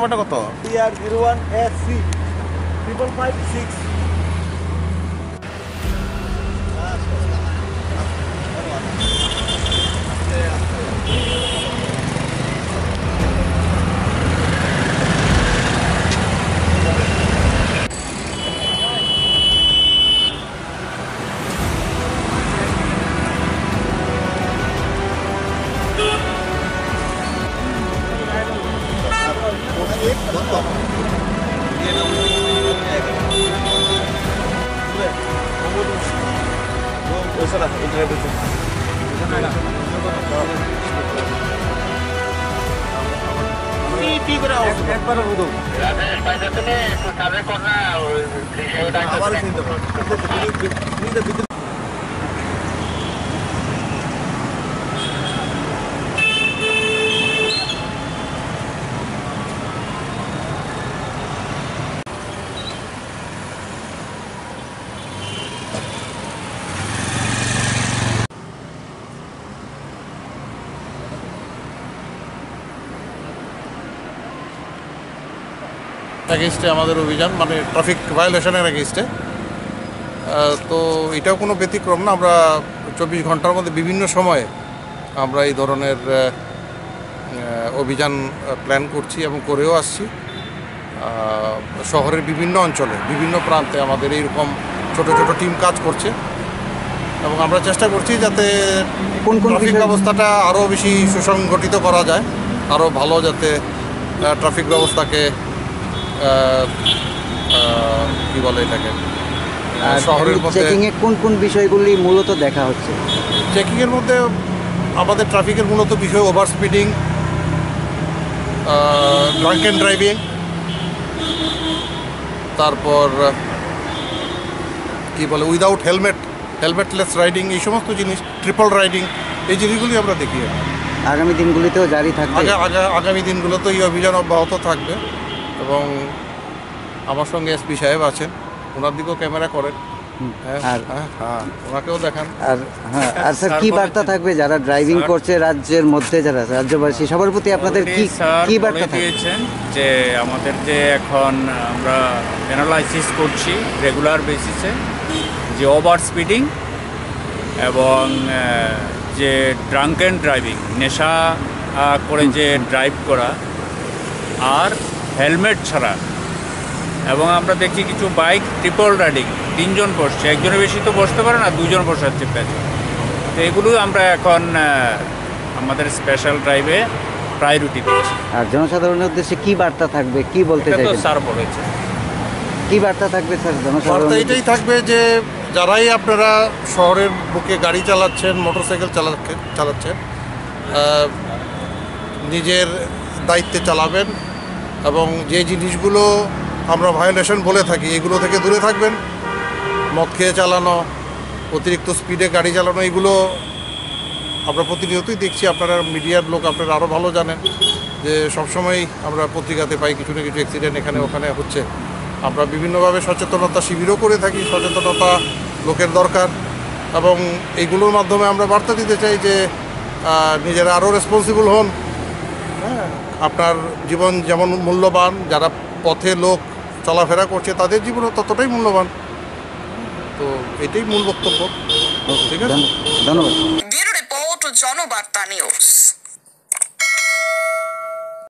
নাম্বারটা কত? TR01SC 5556। একবার বুঝো এগেইনস্টে আমাদের অভিযান, মানে ট্রাফিক ভায়োলেশনের এগেইনস্টে। তো এটাও কোনো ব্যতিক্রম না। আমরা 24 ঘন্টার মধ্যে বিভিন্ন সময়ে আমরা এই ধরনের অভিযান প্ল্যান করছি এবং করেও আসছি। শহরের বিভিন্ন অঞ্চলে, বিভিন্ন প্রান্তে আমাদের এইরকম ছোট ছোট টিম কাজ করছে এবং আমরা চেষ্টা করছি যাতে ট্রাফিক ব্যবস্থাটা আরও বেশি সুসংগঠিত করা যায়, আরও ভালো যাতে ট্রাফিক ব্যবস্থাকে কি বলে এটাকে শহরের মধ্যে চেকিংয়ে কোন কোন বিষয়গুলি মূলত দেখা হচ্ছে? চেকিংয়ের মধ্যে আমাদের ট্রাফিকের মূলত বিষয় ওভার স্পিডিং, ড্রাঙ্কেন ড্রাইভিং, তারপর কি বলে উইদাউট হেলমেটলেস রাইডিং, এই সমস্ত জিনিস, ট্রিপল রাইডিং, এই জিনিসগুলি আমরা দেখি। আগামী দিনগুলিতেও জারি থাকবে? আগামী দিনগুলোতে এই অভিযান অব্যাহত থাকবে এবং আমার সঙ্গে এসপি সাহেব আছেন, ওনার দিকেও ক্যামেরা করেন, আর ওনাকেও দেখান। আর স্যার কি বার্তা থাকবে যারা ড্রাইভিং করছে রাজ্যের মধ্যে, যারা রাজ্যবাসী সবার প্রতি আপনাদের কি বার্তা দিয়েছেন? যে আমাদের যে এখন আমরা অ্যানালাইসিস করছি রেগুলার বেসিসে, যে ওভার স্পিডিং এবং যে ড্রাঙ্কেন ড্রাইভিং, নেশা করে যে ড্রাইভ করা, আর হেলমেট ছাড়া, এবং আমরা দেখি কিছু বাইক ট্রিপল রাইডিং, 3 জন বসছে, একজনের বেশি তো বসতে পারে না, 2 জন বসাচ্ছে পেছনে। তো এগুলো আমরা এখন আমাদের স্পেশাল ড্রাইভে প্রায়োরিটি দিচ্ছি। আর জনসাধারণের উদ্দেশ্যে কি বার্তা থাকবে, কি বলতে চাইছেন? স্যার বলেছে কি বার্তা থাকবে স্যার জনসাধারণ? এটাই থাকবে যে যারাই আপনারা শহরের বুকে গাড়ি চালাচ্ছেন, মোটরসাইকেল চালাচ্ছেন, নিজের দায়িত্বে চালাবেন এবং যে জিনিসগুলো আমরা ভায়োলেশন বলে থাকি এগুলো থেকে দূরে থাকবেন। মদ খেয়ে চালানো, অতিরিক্ত স্পিডে গাড়ি চালানো, এগুলো আমরা প্রতিনিয়তই দেখছি। আপনারা মিডিয়ার লোক, আপনারা আরও ভালো জানেন যে সবসময় আমরা পত্রিকাতে পাই কিছু না কিছু অ্যাক্সিডেন্ট এখানে ওখানে হচ্ছে। আমরা বিভিন্নভাবে সচেতনতা শিবিরও করে থাকি, সচেতনতা লোকের দরকার এবং এইগুলোর মাধ্যমে আমরা বার্তা দিতে চাই যে নিজেরা আরও রেসপন্সিবল হন। হ্যাঁ, আপনার জীবন যেমন মূল্যবান, যারা পথে লোক চলাফেরা করছে তাদের জীবনও ততটাই মূল্যবান। তো এটাই মূল বক্তব্য। ঠিক আছে, ধন্যবাদ। Bureau report, Janabarta news.